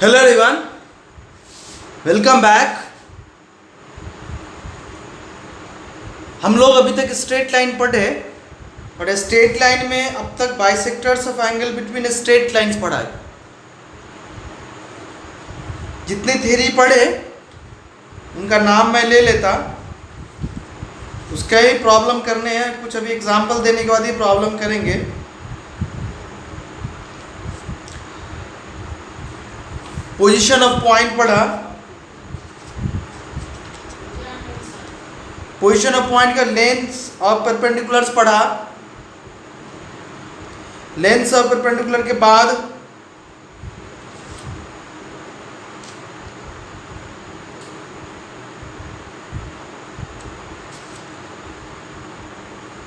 Hello everyone, welcome back. हम लोग अभी तक स्ट्रेट लाइन पढ़े और स्ट्रेट लाइन में अब तक bisectors of angle between straight lines पढ़ा है। जितने थ्योरी पढ़े उनका नाम मैं ले लेता, उसका ही प्रॉब्लम करने हैं। कुछ अभी एग्जांपल देने के बाद ही प्रॉब्लम करेंगे। पोजीशन ऑफ पॉइंट पढ़ा, पोजीशन ऑफ पॉइंट का लेंथ ऑफ परपेंडिकुलर्स पढ़ा। लेंथ ऑफ परपेंडिकुलर के बाद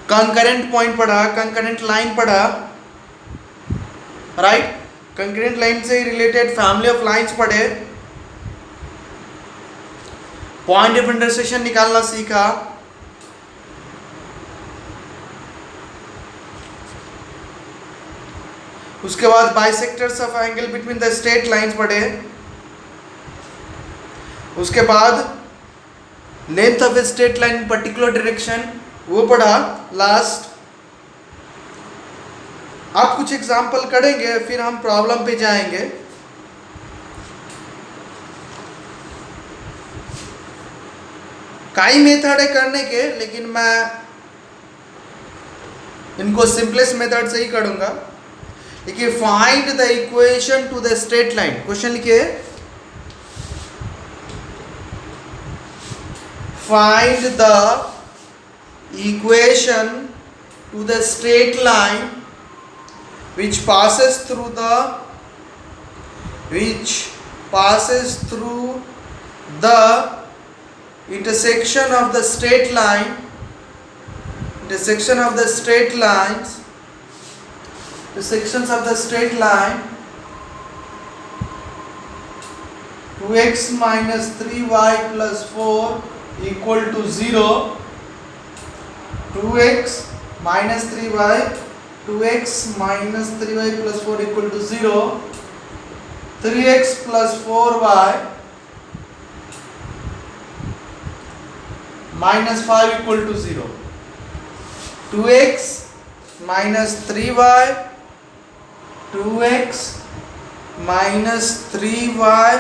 कंकरेंट पॉइंट पढ़ा, कंकरेंट लाइन पढ़ा, राइट। कंकरेंट लाइन से रिलेटेड फैमिली ऑफ लाइंस पढ़े, पॉइंट ऑफ इंटरसेक्शन निकालना सीखा, उसके बाद bisectors of angle between the straight lines पढ़े, उसके बाद length of a straight line in particular direction वो पढ़ा लास्ट। आप कुछ एग्जाम्पल करेंगे, फिर हम प्रॉब्लम पे जाएंगे। कई मेथड है करने के, लेकिन मैं इनको सिंपलेस्ट मेथड से ही करूंगा। देखिए, find the equation to the straight line. Question लिखिए, find the equation to the straight line which passes through the intersection of the straight line, intersections of the straight line 2x minus 3y plus 4 equal to 0, 2x minus 3y plus 4 equal to 0, 3x plus 4y minus 5 equal to 0, 2x minus 3y, 2x minus 3y,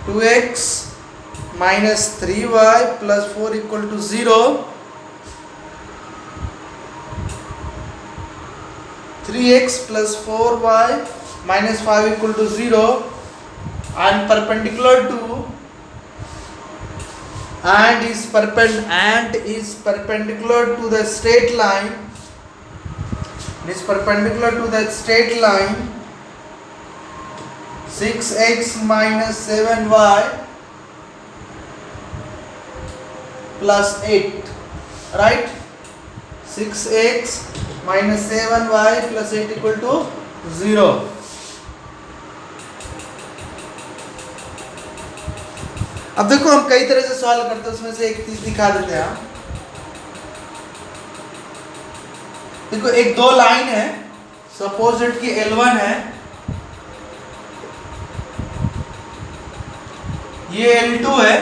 2x minus 3y plus 4 equal to 0, 3x plus 4y minus 5 equal to 0, and perpendicular to and is perpendicular to the straight line, is perpendicular to the straight line 6x minus 7y plus 8, right? 6x minus 7y plus 8 equal to 0. अब देखो, हम कई तरह से solve करते हैं, उसमें से एक चीज दिखा देते हैं। देखो, एक दो लाइन है, सपोज इट की L1 है, ये L2 है।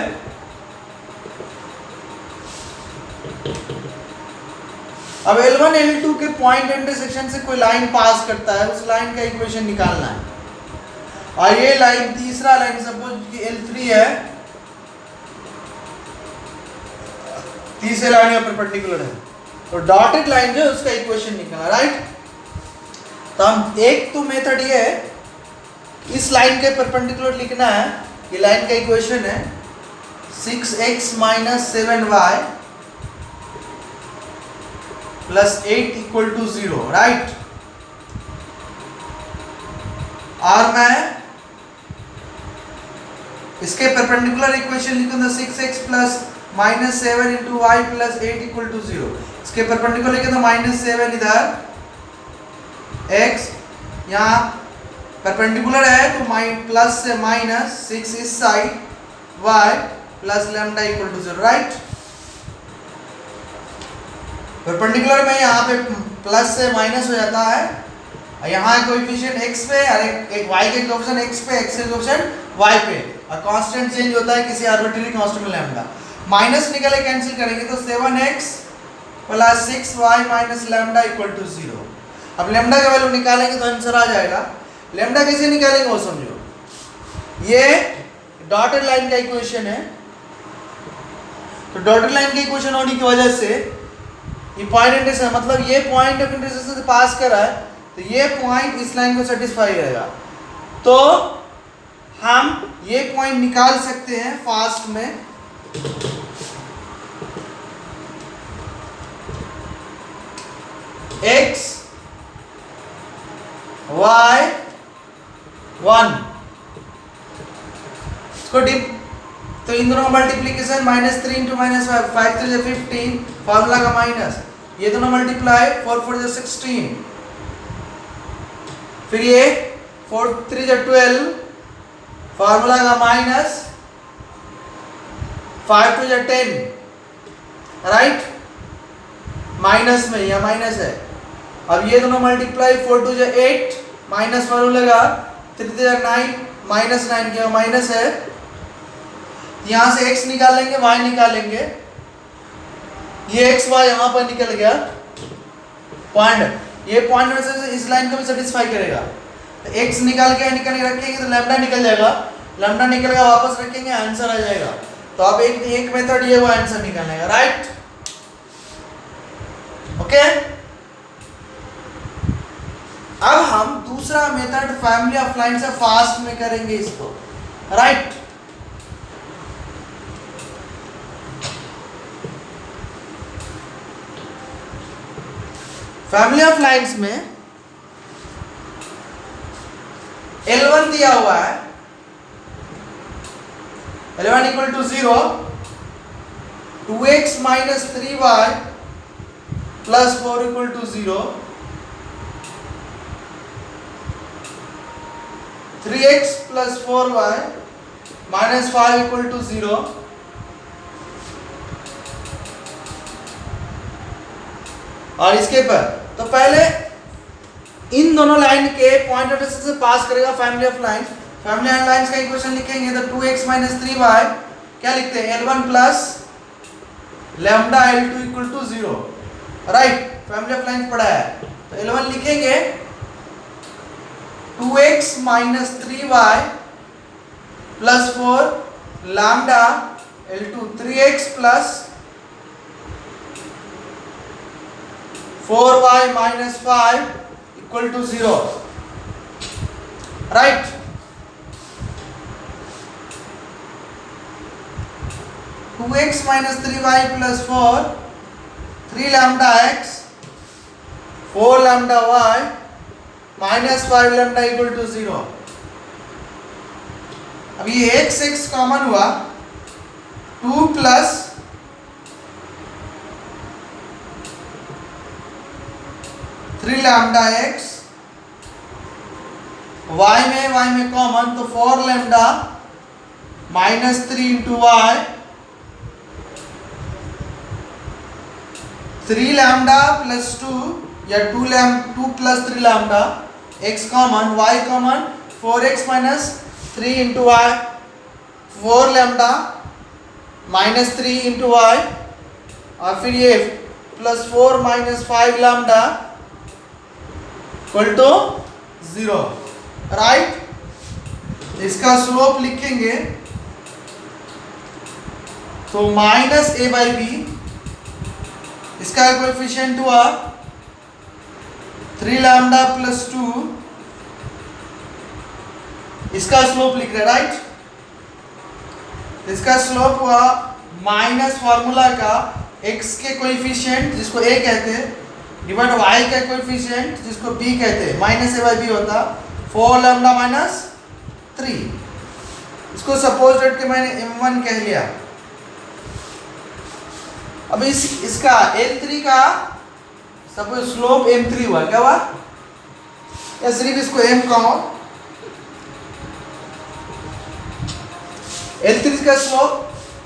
अब L1 L2 के पॉइंट इंटरसेक्शन से कोई लाइन पास करता है, उस लाइन का इक्वेशन निकालना है। और ये लाइन, तीसरा लाइन सपोज कि L3 है, तीसरे लाइन का परपेंडिकुलर है, तो डॉटेड लाइन जो है उसका इक्वेशन निकालना, राइट। तो हम एक तो मेथड ये है, इस लाइन के परपेंडिकुलर लिखना है। ये लाइन का इक्वेशन है 6x minus 7y plus 8 equal to 0, right. और मैं इसके परपेंडिकुलर इक्वेशन लिखूंगा 6x plus minus 7 into y plus 8 equal to 0। इसके परपेंडिकुलर लिखेंगे minus 7 इधर, x यहाँ परपेंडिकुलर है तो प्लस से माइनस 6 इस side, y plus lambda equal to 0, right. Perpendicular में यहाँ पे प्लस से माइनस हो जाता है, यहाँ कोएफिशिएंट x पे और एक y के कोएफिशिएंट x पे, x के कोएफिशिएंट y पे, और कांस्टेंट चेंज होता है किसी आर्बिट्ररी कांस्टेंट लैम्डा। माइनस निकले कैंसिल करेंगे तो 7x plus 6y minus lambda equal to 0। अब लैम्डा का वैल्यू निकालेंगे तो आंसर आ जाएगा। लैम्डा कैसे निकालेंगे वो समझो। ये डॉटेड लाइन का इक्वेशन है, तो डॉटेड लाइन का इक्वेशन होने की वजह से ये पॉइंट इंटरसेक्शन, मतलब ये पॉइंट ऑफ इंटरसेक्शन से पास कर रहा है, तो ये पॉइंट इस लाइन को सेटिस्फाई करेगा। तो हम ये पॉइंट निकाल सकते हैं फास्ट में। x y 1 इसको डिप, तो इन दोनों का मल्टीप्लीकेशन -3 इंटू -5, 5 3 15, फार्मूला का माइनस, ये दोनों मल्टीप्लाई 4 4 16, फिर ये 4 3 12, फार्मूला का माइनस, 5 2 10, राइट, माइनस में या माइनस है। अब ये दोनों मल्टीप्लाई 4 2 8, माइनस फार्मूला का 3 3 9, -9 क्या माइनस है, यहां से x निकाल लेंगे, y निकालेंगे, ये x y यहां पर निकल गया पॉइंट, ये पॉइंट से इस लाइन को भी सेटिस्फाई करेगा। तो x निकाल के रखेंगे तो लैम्डा निकल जाएगा, लैम्डा निकल गया वापस रखेंगे, आंसर आ जाएगा। तो अब एक मेथड ये वो आंसर निकालने का, राइट, ओके। अब हम दूसरा मेथड फैमिली ऑफ लाइन से फास्ट में करेंगे इसको, राइट। फैमिली ऑफ लाइंस में L1 दिया हुआ है, L1 equal to 0, 2x minus 3y plus 4 equal to 0, 3x plus 4y minus 5 equal to 0, और इसके पर तो पहले इन दोनों लाइन के पॉइंट ऑफ इंटरसेक्शन से पास करेगा family of line. Family of lines का इक्वेशन लिखेंगे तो 2x माइनस 3y क्या लिखते हैं, L1 plus lambda L2 equal to 0, right, family of lines पढ़ा है। तो L1 लिखेंगे 2x minus 3y plus 4 lambda L2 3x plus 4y minus 5 equal to 0, right। Two x minus 3y plus 4, 3 lambda x, 4 lambda y minus 5 lambda equal to 0। अब ये x common हुआ, 2 plus 3 lambda x, y में common तो 4 lambda minus 3 into y, 3 lambda plus 2 या 2 plus 3 lambda, x common, y common, 4x minus 3 into y, 4 lambda minus 3 into y, और फिर ये plus 4 minus 5 lambda equal to 0, right. इसका slope लिखेंगे तो minus a by b, इसका coefficient हुआ 3 lambda plus 2, इसका स्लोप लिख रहे, राइट। इसका स्लोप हुआ माइनस फार्मूला का x के कोएफिशिएंट जिसको a कहते हैं डिवाइड y का कोएफिशिएंट जिसको b कहते हैं, माइनस a बाई बी होता 4 लैम्डा माइनस 3। इसको सपोज डेट के मैंने m1 कह लिया। अब इसका l3 का सपोज स्लोप m3 हुआ, क्या हुआ, या सिर्फ इसको m कहो, l3 का स्लोप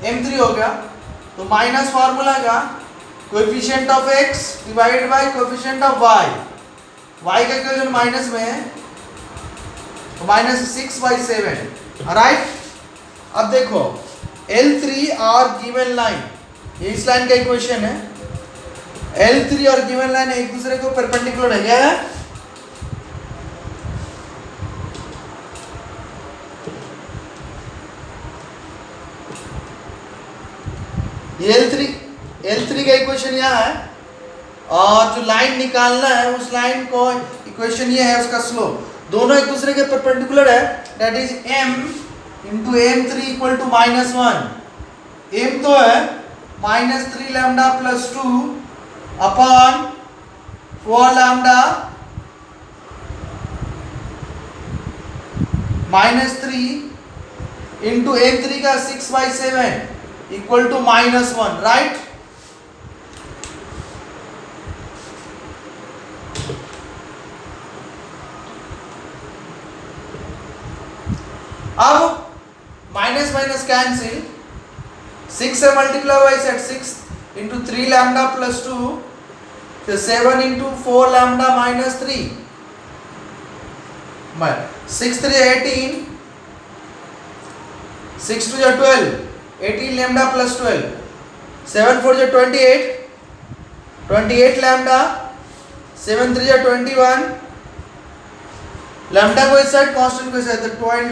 m3 हो गया, तो माइनस फार्मूला का coefficient of x divided by coefficient of y, y का इक्वेशन माइनस में है, तो -6/7, राइट। अब देखो L3 और गिवन लाइन, ये इस लाइन का इक्वेशन है। L3 और गिवन लाइन एक दूसरे को परपेंडिकुलर है, क्या है? ये L3 का इक्वेशन यहाँ है, और जो लाइन निकालना है उस लाइन को इक्वेशन ये है, उसका स्लोप दोनों एक दूसरे के परपेंडिकुलर है, that is m into m3 equal to -1। m तो है -3 lambda plus 2 upon 4 lambda -3 into m3 का 6/7 इक्वल टू -1, राइट। अब माइनस माइनस कैंसिल, 6 से multiply by set 6 into 3 lambda plus 2, फिर 7 into 4 lambda -3, 6 3 18, 6 2 12, 18 lambda plus 12, 7 4 28, 28 lambda, 7 3 21, lambda को इस side constant को इस साइड, तो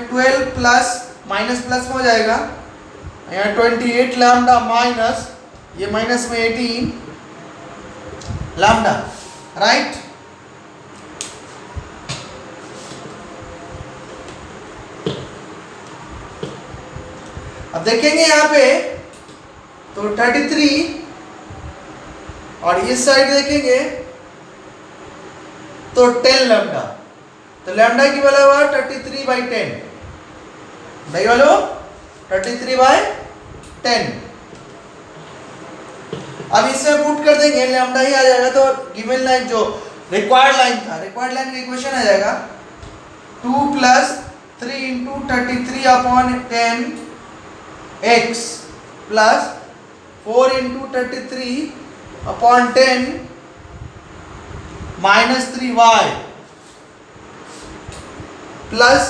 12 प्लस माइनस प्लस में हो जाएगा, यहाँ 28 लैम्डा माइनस, ये माइनस में 18 लैम्डा, राइट। अब देखेंगे यहाँ पे तो 33, और इस साइड देखेंगे तो 10 लैम्डा, तो लैम्डा की वैल्यू हुआ 33/10, भाई वालो 33/10। अब इसमें पुट कर देंगे, लैम्डा ही आ जाएगा, तो गिवन लाइन जो रिक्वायर्ड लाइन था, रिक्वायर्ड लाइन का इक्वेशन आ जाएगा 2 + 3 × 33/10 x plus 4 × 33/10 -3y plus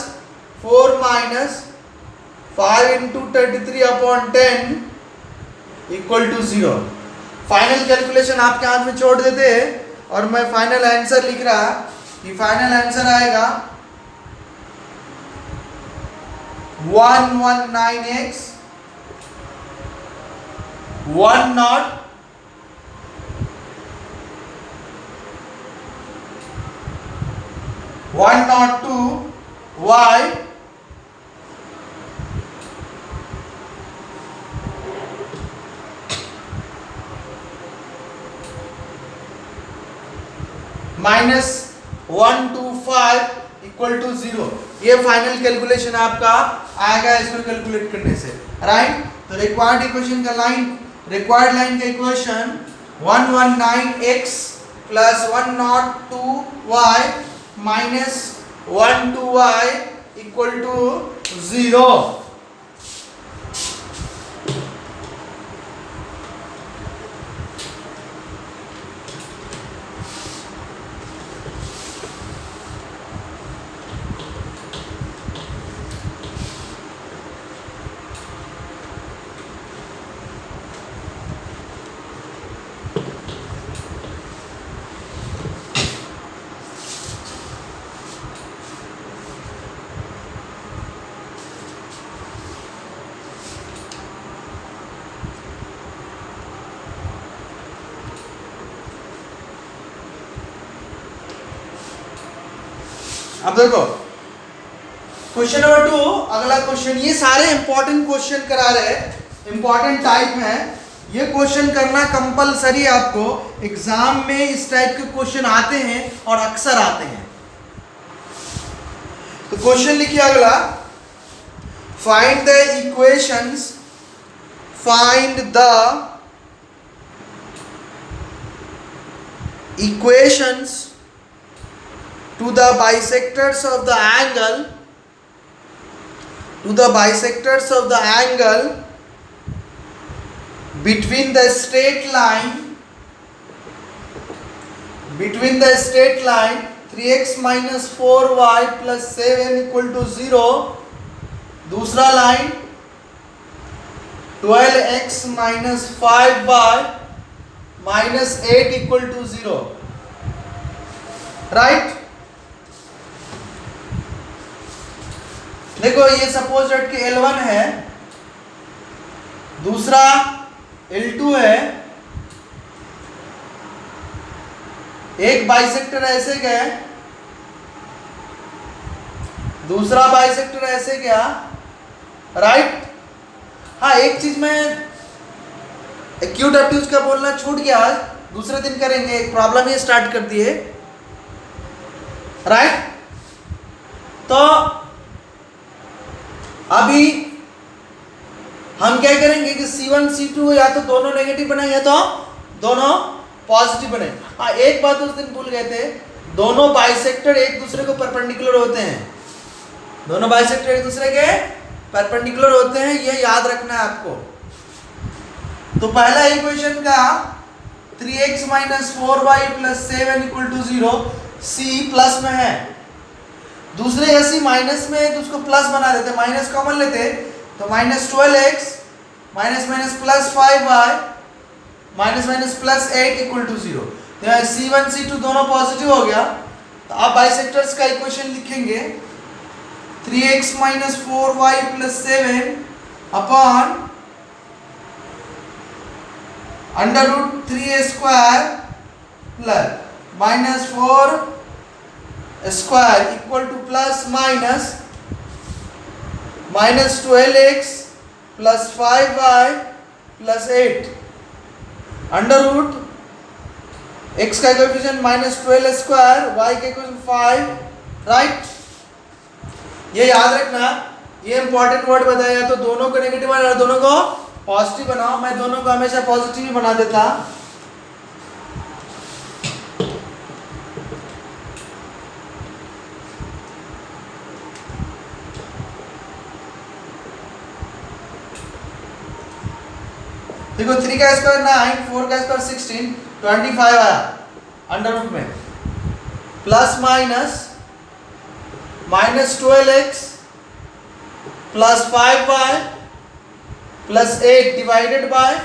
4 minus 5 × 33/10 equal to 0। Final calculation आपके हाथ में छोड़ देते हैं, और मैं फाइनल आंसर लिख रहा कि फाइनल आंसर आएगा 119x 102y -125 इक्वल टू 0। ये फाइनल कैलकुलेशन आपका आएगा इसको कैलकुलेट करने से, राइट। तो रिक्वायर्ड इक्वेशन का रिक्वायर्ड लाइन का equation 119x + 102y - 12y equal to 0। अब देखो क्वेश्चन नंबर 2, अगला क्वेश्चन, ये सारे इंपॉर्टेंट क्वेश्चन करा रहे हैं, इंपॉर्टेंट टाइप है, ये क्वेश्चन करना कंपलसरी आपको एग्जाम में। इस टाइप के क्वेश्चन आते हैं और अक्सर आते हैं। तो क्वेश्चन लिखिए अगला, find the equations, find the equations to the bisectors of the angle, to the bisectors of the angle between the straight line 3x minus 4y plus 7 equal to 0। दूसरा line 12x minus 5y minus 8 equal to 0, right. देखो ये suppose that कि L1 है, दूसरा L2 है, एक bisector ऐसे गया, दूसरा बाइसेक्टर ऐसे गया, राइट। हाँ एक चीज मैं एक्यूट ऑब्ट्यूज का बोलना छूट गया, आज दूसरे दिन करेंगे, एक प्रॉब्लम ये स्टार्ट कर दिए, राइट। तो अभी हम क्या करेंगे कि C1 C2 या तो दोनों नेगेटिव बने या तो दोनों पॉजिटिव बने। हाँ एक बात उस दिन भूल गए थे, दोनों बाइसेक्टर एक दूसरे को परपेंडिकुलर होते हैं, दोनों बाइसेक्टर एक दूसरे के परपेंडिकुलर होते हैं, ये याद रखना है आपको। तो पहला इक्वेशन का 3x minus 4y plus 7 equal to 0, C plus में है, दूसरे या C माइनस में है तो उसको प्लस बना देते, माइनस कॉमन लेते, तो minus 12x minus minus plus 5y minus minus plus 8 equal to 0। तो यहाँ C1 C2 दोनों पॉजिटिव हो गया। तो आप बाइसेक्टर्स का इक्वेशन लिखेंगे 3x minus 4y plus 7 upon under root 3a square plus minus 4 square equal to plus minus minus 12x plus 5y plus 8 under root x का कोएफिशिएंट माइनस 12 स्क्वायर, y का coefficient 5, right. ये याद रखना, ये important word बताया, तो दोनों को नेगेटिव बनाओ, दोनों को पॉजिटिव बनाओ, मैं दोनों को हमेशा पॉजिटिव ही बना देता। देखो 3 का स्क्वायर 9, 4 का स्क्वायर 16, 25 आया अंडर रूट में, plus minus minus 12x plus 5y plus 8 divided by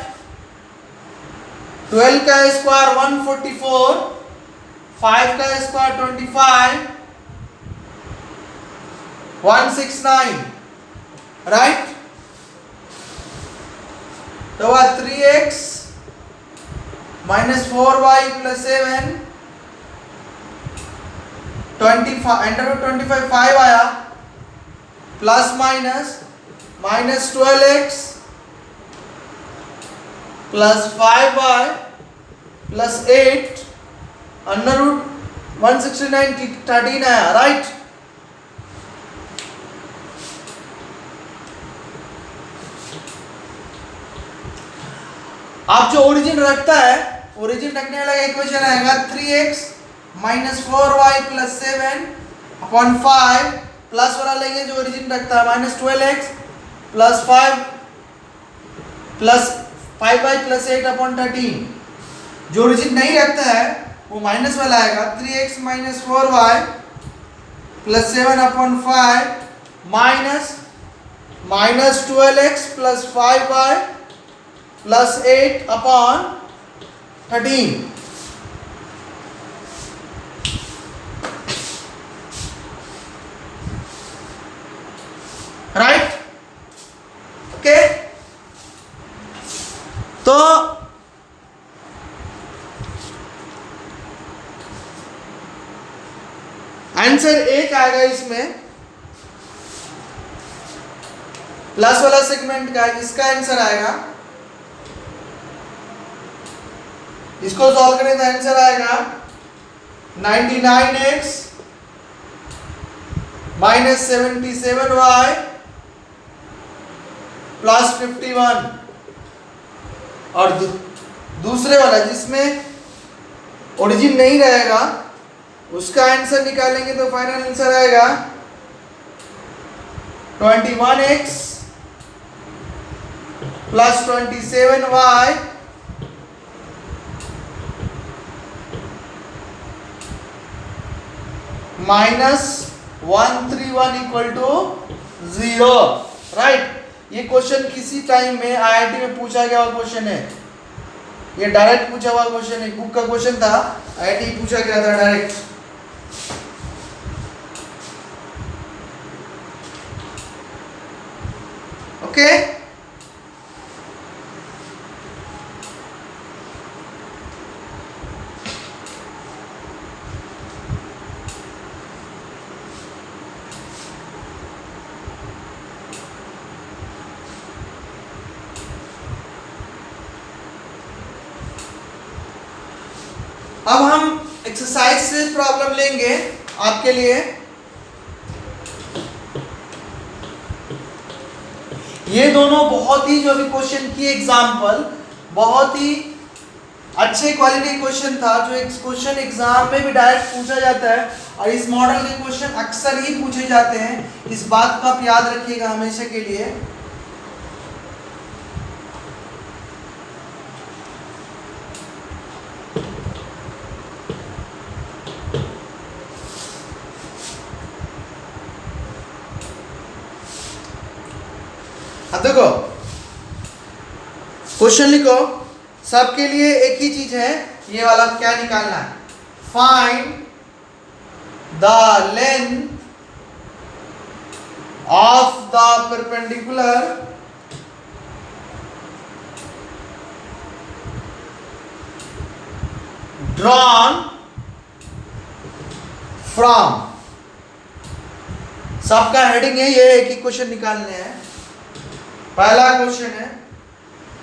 12 का स्क्वायर 144, 5 का स्क्वायर 25, 169, राइट। तो वह 3x minus 4y plus 7 25 under root 25 5 आया, plus minus minus 12x plus 5y plus 8 under root 169 13 आया, right. आप जो ओरिजिन रखता है, ओरिजिन रखने वाला इक्वेशन आएगा 3x minus 4y plus 7 upon 5, plus वाला लेंगे जो ओरिजिन रखता है minus 12x plus 5 plus 5y plus 8 upon 13। जो ओरिजिन नहीं रखता है वो माइनस वाला आएगा 3x minus 4y plus 7 upon 5 minus minus 12x plus 5y plus 8 upon 13, right. Okay, तो आंसर एक आएगा इसमें, प्लस वाला सेगमेंट का, इसका आंसर आएगा, इसको सॉल्व करें तो आंसर आएगा 99x माइनस 77y प्लस 51। और दूसरे वाला जिसमें ओरिजिन नहीं रहेगा उसका आंसर निकालेंगे तो फाइनल आंसर आएगा 21x plus 27y -131 equal to 0, right. ये क्वेश्चन किसी टाइम में आईआईटी में पूछा गया हुआ क्वेश्चन है, ये डायरेक्ट पूछा हुआ क्वेश्चन है, बुक का क्वेश्चन था, आईआईटी पूछा गया था डायरेक्ट। ओके, अब हम एक्सरसाइज से प्रॉब्लम लेंगे आपके लिए। ये दोनों बहुत ही, जो अभी क्वेश्चन की एग्जाम्पल, बहुत ही अच्छे क्वालिटी क्वेश्चन था, जो एक क्वेश्चन एग्जाम में भी डायरेक्ट पूछा जाता है, और इस मॉडल के क्वेश्चन अक्सर ही पूछे जाते हैं। इस बात को आप याद रखिएगा हमेशा के लिए। अब देखो क्वेश्चन लिखो, सबके लिए एक ही चीज है, ये वाला क्या निकालना है, find the length of the perpendicular drawn from, सबका हेडिंग है ये, एक ही क्वेश्चन निकालने हैं। पहला क्वेश्चन है,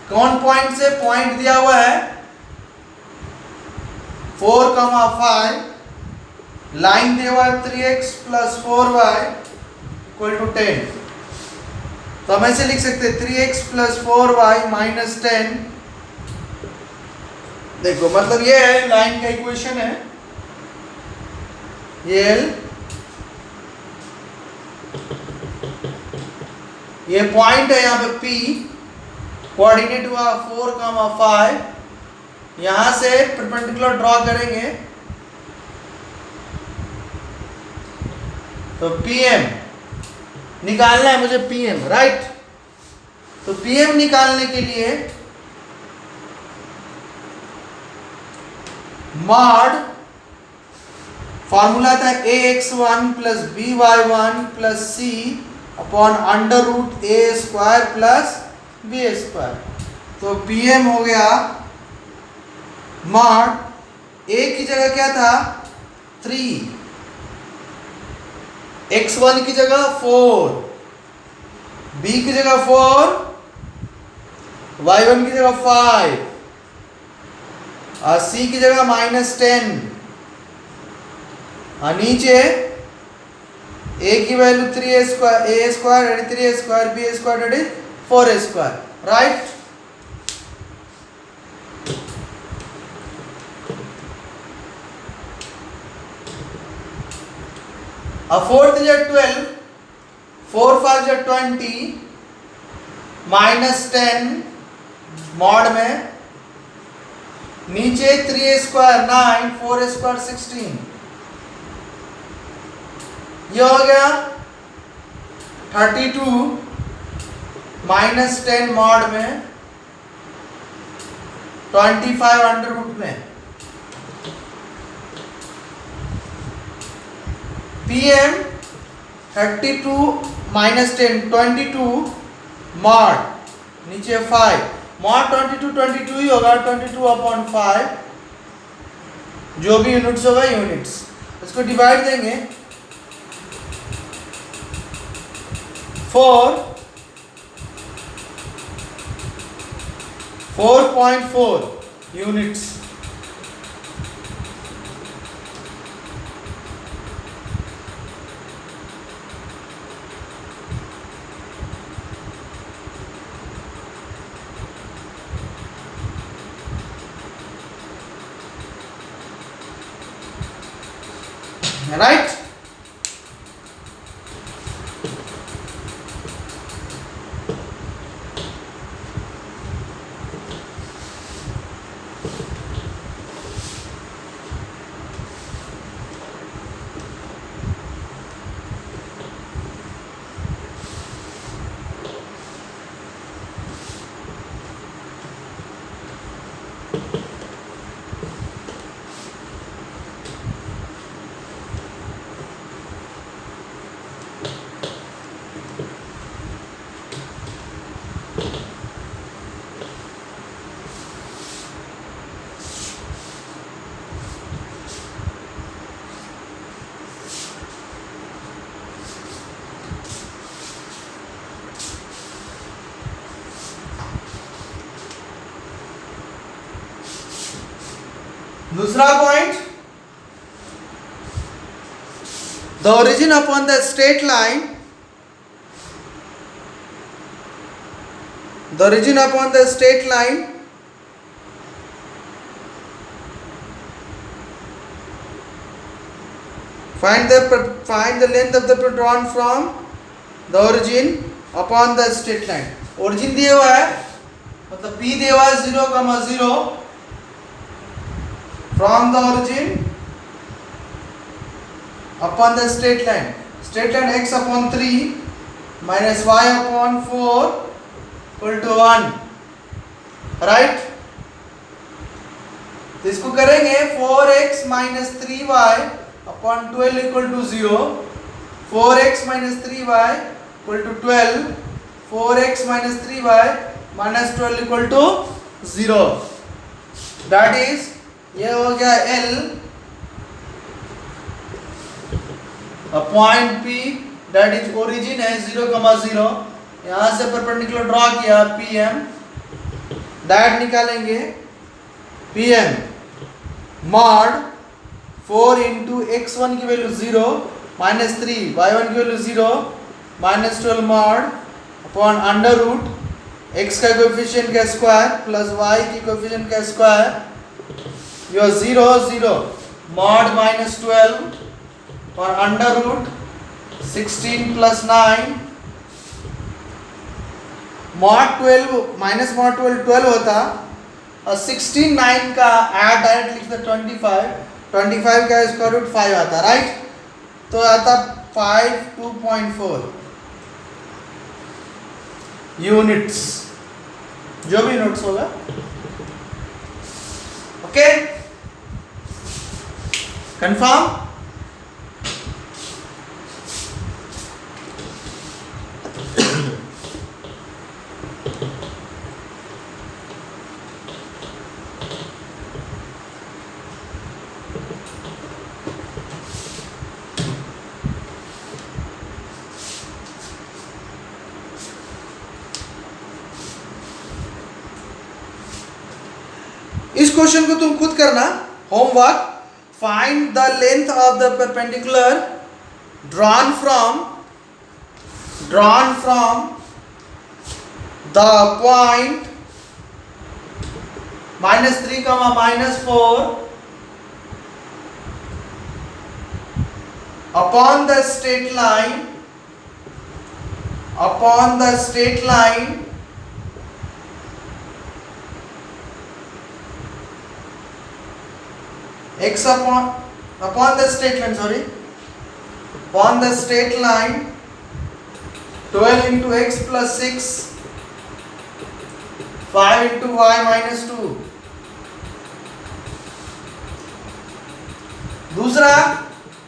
कौन पॉइंट से, पॉइंट दिया हुआ है 4,5, लाइन दिया हुआ है 3x + 4y = 10। तो हम ऐसे लिख सकते हैं 3x + 4y - 10। देखो मतलब ये है, लाइन का इक्वेशन है ये पॉइंट है यहाँ पे P, कोऑर्डिनेट हुआ 4,5, यहां से परपेंडिकुलर ड्रॉ करेंगे तो PM निकालना है मुझे, PM, राइट। तो PM निकालने के लिए मॉड फॉर्मूला था ax1 + by1 + c upon √a² + b²। तो PM हो गया मॉड a की जगह क्या था 3, x1 की जगह 4, b की जगह 4, y1 की जगह 5 और c की जगह -10, और नीचे a की वैल्यू 3a² यानी 3a², b² यानी 4a², राइट। अब 4 × 12, 4 × 5 = 20, -10 मॉड में, नीचे 3a² 9, 4a² 16, ये हो गया 32 -10 मॉड में 25 अंडर रूट में। PM 32 -10 22 मॉड, नीचे 5, मॉड 22 ही होगा, 22/5, जो भी यूनिट्स होगा यूनिट्स, इसको डिवाइड देंगे 4.4 यूनिट्स। राइट, दूसरा point, the origin upon the straight line, the origin upon the straight line find the length of the drawn from the origin upon the straight line. origin दिया हुआ है, मतलब p दिया हुआ है 0,0 from the origin upon the straight line. straight line x upon 3 minus y upon 4 equal to 1, right. तो इसको करेंगे 4x minus 3y upon 12 equal to 0, 4x minus 3y equal to 12, 4x minus 3y minus 12 equal to 0. that is, ये हो गया L, a point P that is origin है 0,0, यहां से perpendicular draw किया PM, दैट निकालेंगे PM मॉड 4 इंटू x1 की value 0 minus 3 y1 की value 0 minus 12 mod upon under root x का कोएफिशिएंट का स्क्वायर प्लस y की कोएफिशिएंट का स्क्वायर, यो 0 0 मॉड माइनस 12 और under root 16 plus 9 mod 12 minus mod 12 होता और 16 9 का ऐड डायरेक्ट लिख दे 25 का स्क्वायर रूट 5 आता, राइट. तो आता 5 2.4 यूनिट्स, जो भी यूनिट्स होगा. Okay, confirm. इस क्वेश्चन को तुम खुद करना, homework. Find the length of the perpendicular drawn from the point -3, -4 upon the straight line x upon the straight line 12 into x plus 6 5 into y minus 2. दूसरा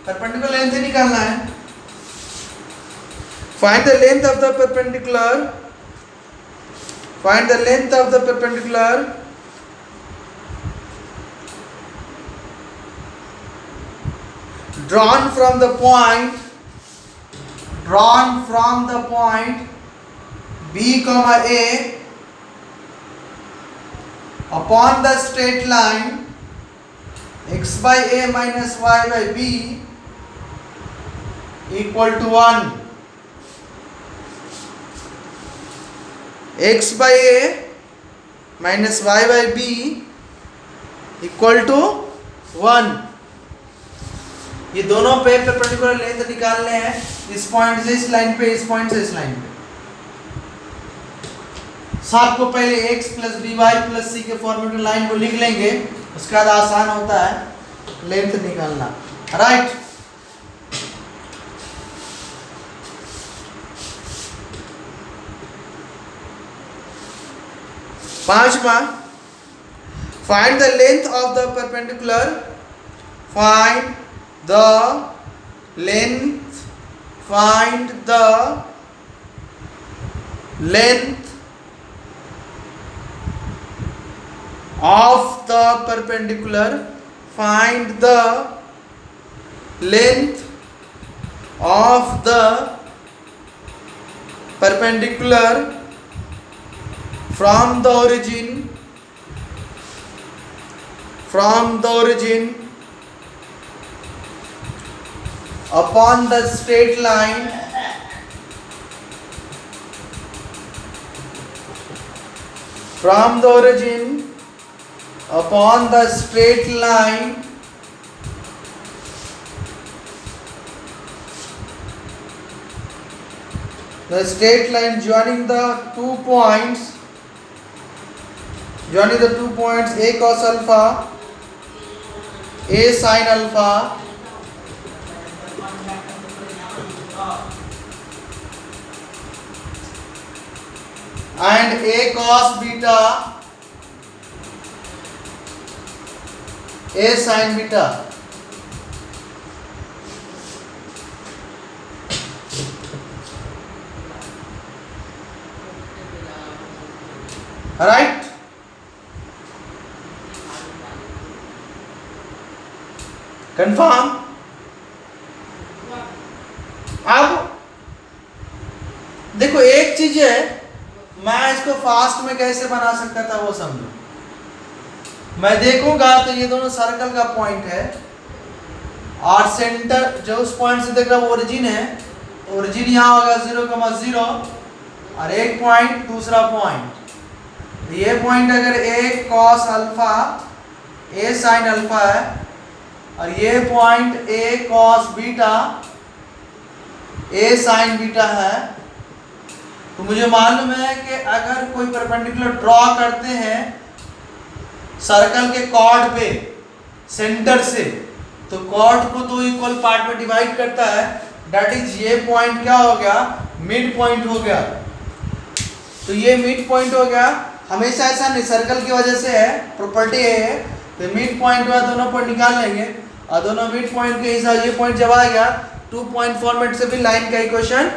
perpendicular length निकालना है. find the length of the perpendicular drawn from the point B, A upon the straight line x by A minus y by B equal to 1. x by A minus y by B equal to 1. ये दोनों पे perpendicular length निकालने हैं, इस point से इस line पे, इस पॉइंट से इस लाइन पे. सबको पहले x plus B Y plus C के फॉर्मेट में लाइन को लिख लेंगे, उसके बाद आसान होता है लेंथ निकालना, राइट. पांचवा, find the length of the perpendicular, find the length of the perpendicular, find the length of the perpendicular from the origin from the origin upon the straight line from the origin upon the straight line joining the 2 points a cos alpha, a sin alpha and a cos beta, a sin beta. Right? Confirm? अब देखो एक चीज है, मैं इसको fast में कैसे बना सकता था वो समझो। मैं देखूंगा तो ये दोनों सर्कल का पॉइंट है और सेंटर जो उस पॉइंट से देख रहा है वो ओरिजिन है, ओरिजिन यहाँ होगा 0,0 और एक पॉइंट दूसरा पॉइंट। ये पॉइंट अगर a cos alpha a sin alpha है और ये point a cos beta a sin beta है, तो मुझे मालूम है कि अगर कोई परपेंडिकुलर ड्रॉ करते हैं सर्कल के कॉर्ड पे सेंटर से, तो कॉर्ड को दो इक्वल पार्ट में डिवाइड करता है, दैट इज ये पॉइंट क्या हो गया, मिड पॉइंट हो गया। तो ये मिड पॉइंट हो गया, हमेशा ऐसा नहीं, सर्कल की वजह से है, प्रॉपर्टी है, तो मिड पॉइंट हुआ, दोनों पॉइंट निकाल लेंगे और दोनों मिड पॉइंट के हिसाब ये पॉइंट जब आ गया 2 पॉइंट फॉर्मेट से भी लाइन का इक्वेशन,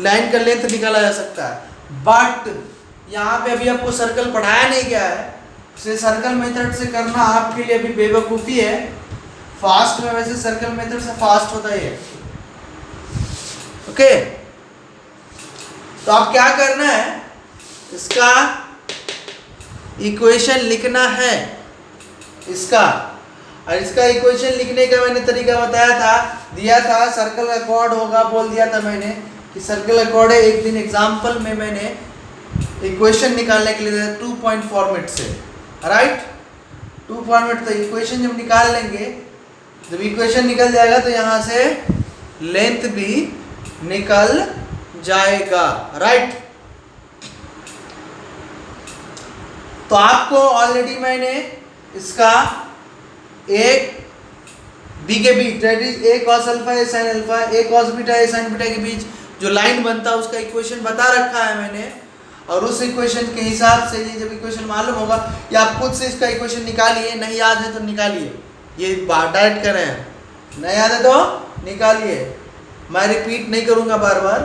लाइन का लेंथ निकाला जा सकता है। बट यहाँ पे अभी आपको सर्कल पढ़ाया नहीं गया है, इसे सर्कल मेथड से करना आपके लिए अभी बेवकूफ़ी है। फास्ट में वैसे सर्कल मेथड से फास्ट होता ही है। ओके, तो आप क्या करना है, इसका इक्वेशन लिखना है इसका, और इसका इक्वेशन लिखने का मैंने तरीका बताया था, दिया था, सर्कल का कॉर्ड होगा, बोल दिया था मैंने कि सर्कल का कॉर्ड है। एक दिन एग्जाम्पल में मैंने इक्वेशन निकालने के लिए दिया 2 पॉइंट फॉर्मेट से, राइट। 2 फॉर्मेट, तो इक्वेशन जब निकाल लेंगे, जब इक्वेशन निकल जाएगा तो यहाँ से लेंथ भी निकल जाएगा, राइट। तो आपको ऑलरेडी मैंने इसका एक बी के बीच, that is A cos alpha A sin alpha, A cos beta A sin beta के बीच जो लाइन बनता है उसका इक्वेशन बता रखा है मैंने, और उस इक्वेशन के हिसाब से ये जब इक्वेशन मालूम होगा, या आप खुद से इसका इक्वेशन निकालिए, नहीं याद है तो निकालिए, ये डायरेक्ट कर रहे हैं, नहीं याद है तो निकालिए, मैं रिपीट नहीं करूँगा बार बार।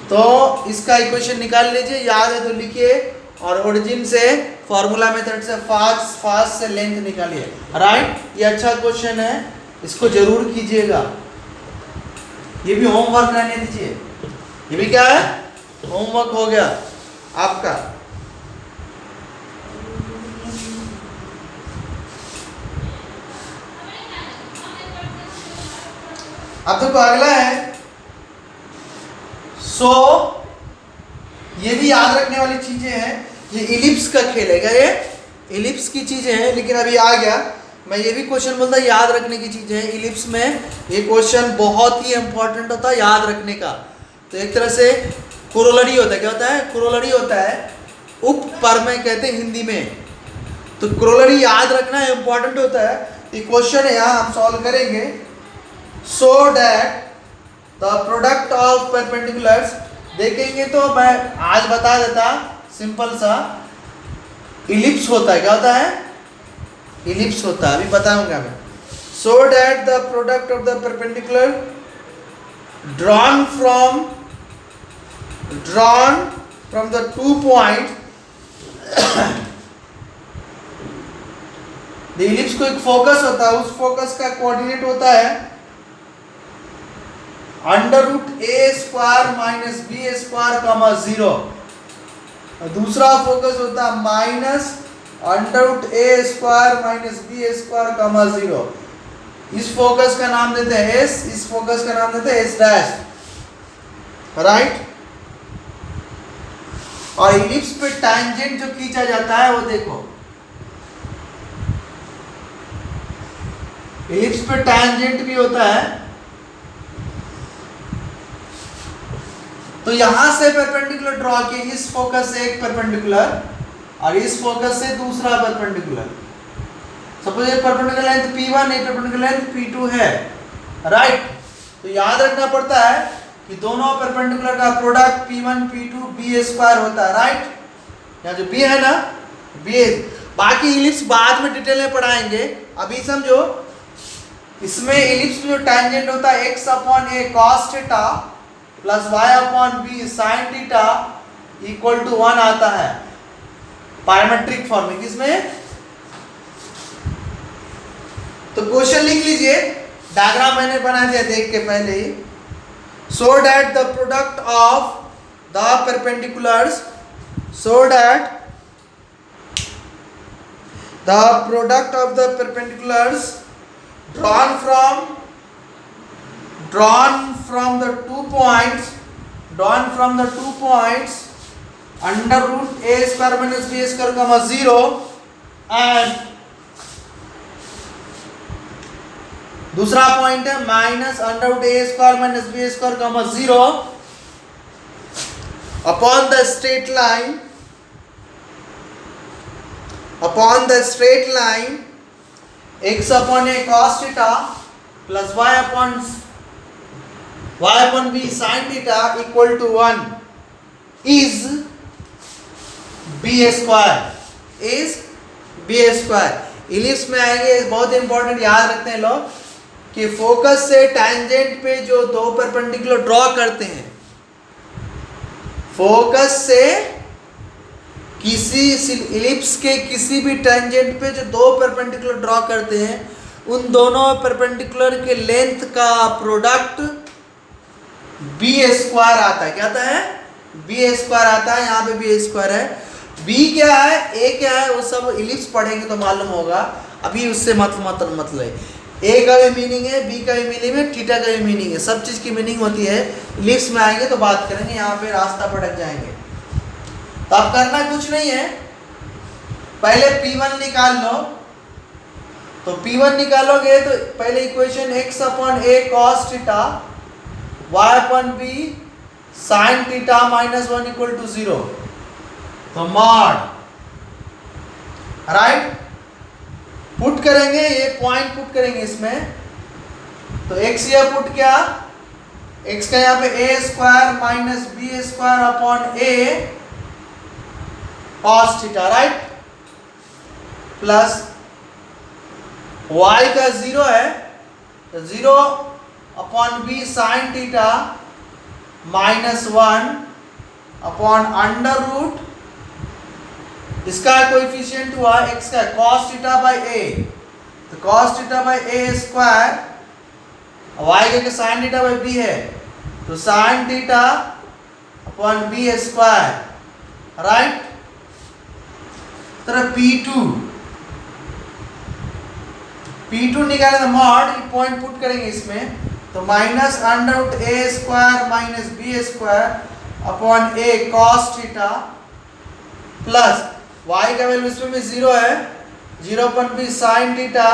तो इसका इक्वेशन निकाल लीजिए, याद है तो लिखिए, और ओरिजिन से फॉर्मूला मेथड से फास्ट से लेंथ निकालिए, राइट। ये अच्छा क्वेश्चन है, इसको जरूर कीजिएगा, ये भी होमवर्क रहने दीजिए, ये भी क्या है, होमवर्क हो गया आपका। अब देखो अगला है, सो ये भी याद रखने वाली चीजें हैं, ये इलिप्स का खेलेगा, ये इलिप्स की चीजें हैं, लेकिन अभी आ गया, मैं ये भी क्वेश्चन बोलता याद रखने की चीजें हैं। इलिप्स में ये क्वेश्चन बहुत ही इंपॉर्टेंट होता है याद रखने का। तो एक तरह से कोरोलरी होता है, क्या होता है, कोरोलरी होता है, उप परमेय कहते हैं हिंदी में। तो कोरोलरी याद रखना इंपॉर्टेंट होता है। ये क्वेश्चन है, यहाँ हम सॉल्व करेंगे। सो that the product of perpendiculars, देखेंगे तो मैं आज बता देता, सिंपल सा इलिप्स होता है, क्या होता है, इलिप्स होता है, अभी बताऊंगा मैं। सो that the product of the perpendicular drawn from the 2 point, the ellipse को एक फोकस होता है, उस फोकस का कोऑर्डिनेट होता है √a² - b² 0, और दूसरा फोकस होता है under root A square minus B square comma 0। इस फोकस का नाम देते हैं एस, इस फोकस का नाम देते हैं एस डैश, राइट। और इलिप्स पे टैंजेंट जो खींचा जाता है वो देखो, इलिप्स पे टैंजेंट भी होता है। तो यहां से परपेंडिकुलर ड्रॉ किए, इस फोकस से एक परपेंडिकुलर और इस फोकस से दूसरा परपेंडिकुलर। सपोज ये परपेंडिकुलर लेंथ P1, एक परपेंडिकुलर लेंथ P2 है, राइट। तो याद रखना पड़ता है कि दोनों परपेंडिकुलर का product P1 P2 B square होता है, राइट। यहाँ जो B है ना, B, बाकी इलिप्स बाद में डिटेल में पढ़ाएंगे। अभी समझो, इसमें इलिप्स में जो टैंजेंट होता है x upon a cos theta plus y upon b sin theta equal to 1 आता है पैरामेट्रिक फॉर्म में। किसमें? तो क्वेश्चन लिख लीजिए, डायग्राम मैंने बना दिया देख के पहले ही। So that the product of the perpendiculars, so that the product of the perpendiculars drawn from the 2 points under root a square minus b square comma 0 and दूसरा पॉइंट है minus under root A square minus B square comma 0 upon the straight line x upon a cos theta plus y upon b sin theta equal to 1 is b square. Ellipse में आएंगे, बहुत important याद रखते हैं लोग कि focus से tangent पे जो दो परपेंडिकुलर ड्रॉ करते हैं, फोकस से किसी इलिप्स के किसी भी टैंजेंट पे जो दो परपेंडिकुलर ड्रॉ करते हैं, उन दोनों परपेंडिकुलर के लेंथ का प्रोडक्ट बी स्क्वायर आता है। क्या आता है? बी स्क्वायर आता है। यहाँ पे बी स्क्वायर है, बी क्या है, ए क्या है, वो सब इलिप्स पढ़ेंगे तो मालूम होगा। अभी उससे मतलब ए का भी मीनिंग है, बी का भी मीनिंग है, थीटा का भी मीनिंग है, सब चीज की मीनिंग होती है। इलिप्स में आएंगे तो बात करेंगे, यहाँ पे रास्ता भटक जाएंगे। तो अब करना कुछ नहीं है, पहले P1 निकाल लो। तो P1 निकालोगे तो पहले equation x upon a cos theta y upon b sin theta minus 1 equal to 0। तो मॉड, राइट, पुट करेंगे, ये पॉइंट पुट करेंगे इसमें। तो x ये पुट क्या, x का यहाँ पे a square minus b square upon a cos theta, right, plus y का 0 है तो 0 upon b sin theta minus 1 upon under root, इसका कोएफिशिएंट हुआ x का cos थीटा बाई a, तो cos theta by a square, y का sin theta by b है तो sin theta upon b square, right. तरह P2 निकाले तो मॉड, पॉइंट पुट करेंगे इसमें। तो minus under root A square minus B square upon A cos theta plus y का वैल्यू इसमें भी 0 है, 0 upon B sine theta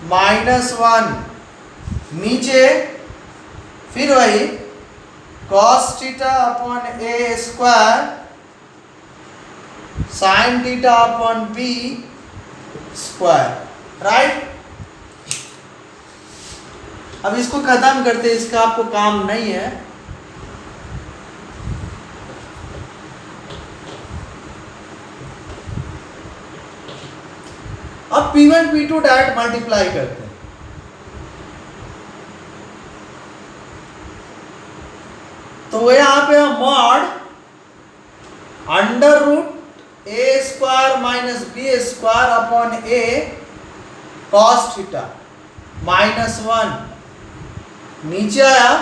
minus 1, नीचे फिर वही कॉस थीटा अपॉन ए square sine theta upon B square, right. अब इसको खत्म करते, इसका आपको काम नहीं है। अब P1 P2 डायरेक्ट मल्टीप्लाई करते हैं। तो यहाँ पे mod under root A square minus B square upon A cos theta minus 1, नीचे आया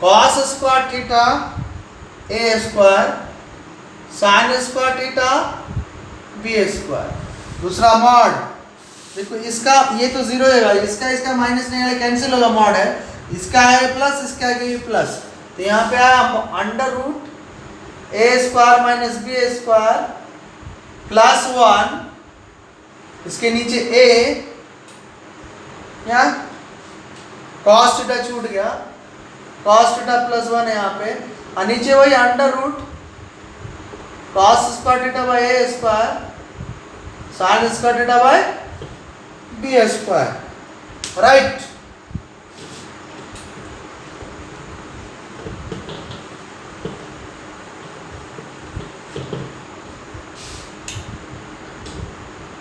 cos square theta A square sine square theta B square. दूसरा मॉड, देखो इसका ये तो जीरो है, इसका माइनस नहीं आएगा, कैंसिल होगा, मॉड है, इसका है प्लस, इसका है प्लस, तो यहाँ पे आया under root A square minus B square plus 1, इसके नीचे ए, क्या कॉस थीटा छूट गया, कॉस थीटा प्लस 1 है यहाँ पे, और नीचे वही under root cos square theta by A square sine square theta by B square, right.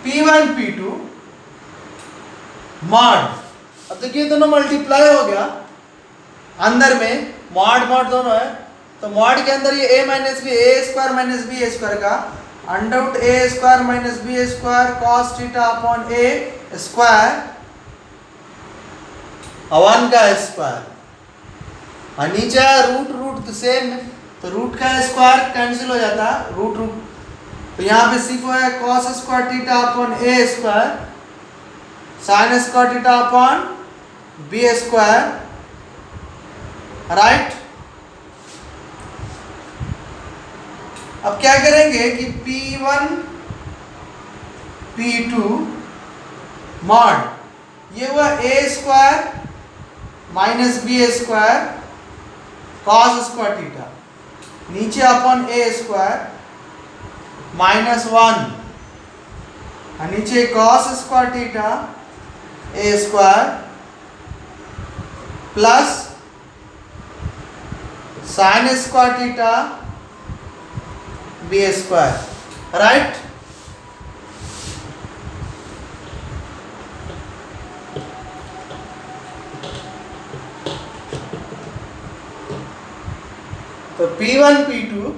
P1 P2 mod, अब देखिए दोनों मल्टीप्लाई हो गया, अंदर में मॉड मॉड दोनों है, तो मॉड के अंदर ये a minus B, A square minus B square का under root A square minus B square cos theta upon A square 1 का स्क्वायर, और नीचे रूट रूट तो सेम, तो रूट का स्क्वायर कैंसिल हो जाता, रूट रूट, तो यहाँ पे सिर्फ है कॉस स्क्वायर थीटा अपॉन ए square sine square theta upon B square, right. अब क्या करेंगे कि P1 P2 मॉड, ये हुआ ए square minus B square cos square theta, नीचे अपॉन ए स्क्वायर माइनस 1, और नीचे cos square theta A square plus sine square theta B square, right. तो P1 P2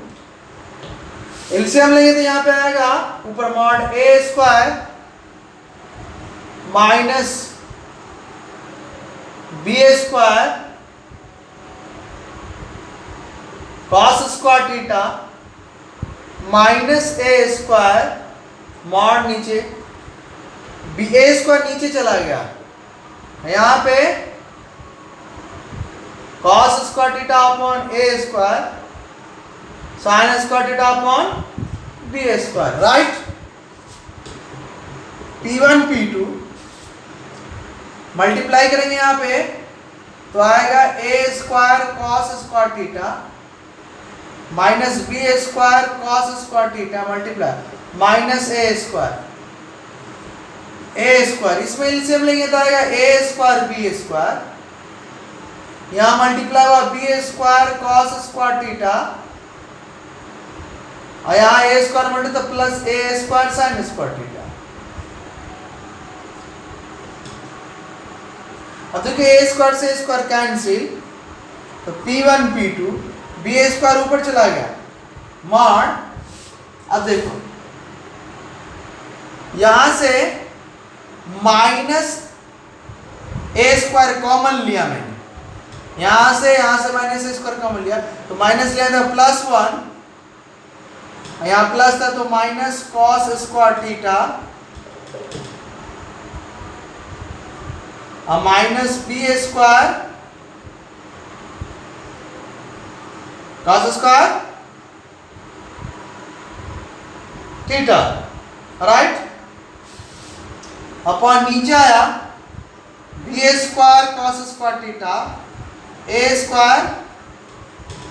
एलसीएम लेंगे तो यहाँ पे आएगा ऊपर mod A square minus B square cos square theta minus A square mod नीचे बी ए स्क्वायर नीचे चला गया, यहाँ पे कॉस स्क्वायर थीटा अपॉन ए square sine square theta upon B square, right. P1 P2 multiply करेंगे यहाँ पे तो आएगा A square cos square theta minus B square cos square theta multiply minus A square, इसमें एलसीएम लेंगे तो आएगा A square B square, यहाँ मल्टीप्लाई हुआ B square cos square theta, और यहाँ ए स्क्वायर मल्टी तो plus A square sine square theta. अब देखिए ए स्क्वायर से स्क्वायर कैंसिल, तो P1 P2 बी स्क्वायर ऊपर चला गया मॉड, अब देखो यहां से माइनस ए स्क्वायर कॉमन लिया मैंने, यहां से माइनस ए स्क्वायर कॉमन लिया, तो माइनस लिया था प्लस 1, यहाँ प्लस था तो माइनस कॉस स्क्वायर थीटा और minus B square cos square theta, right. Upon नीचे आया B square cos square theta A square,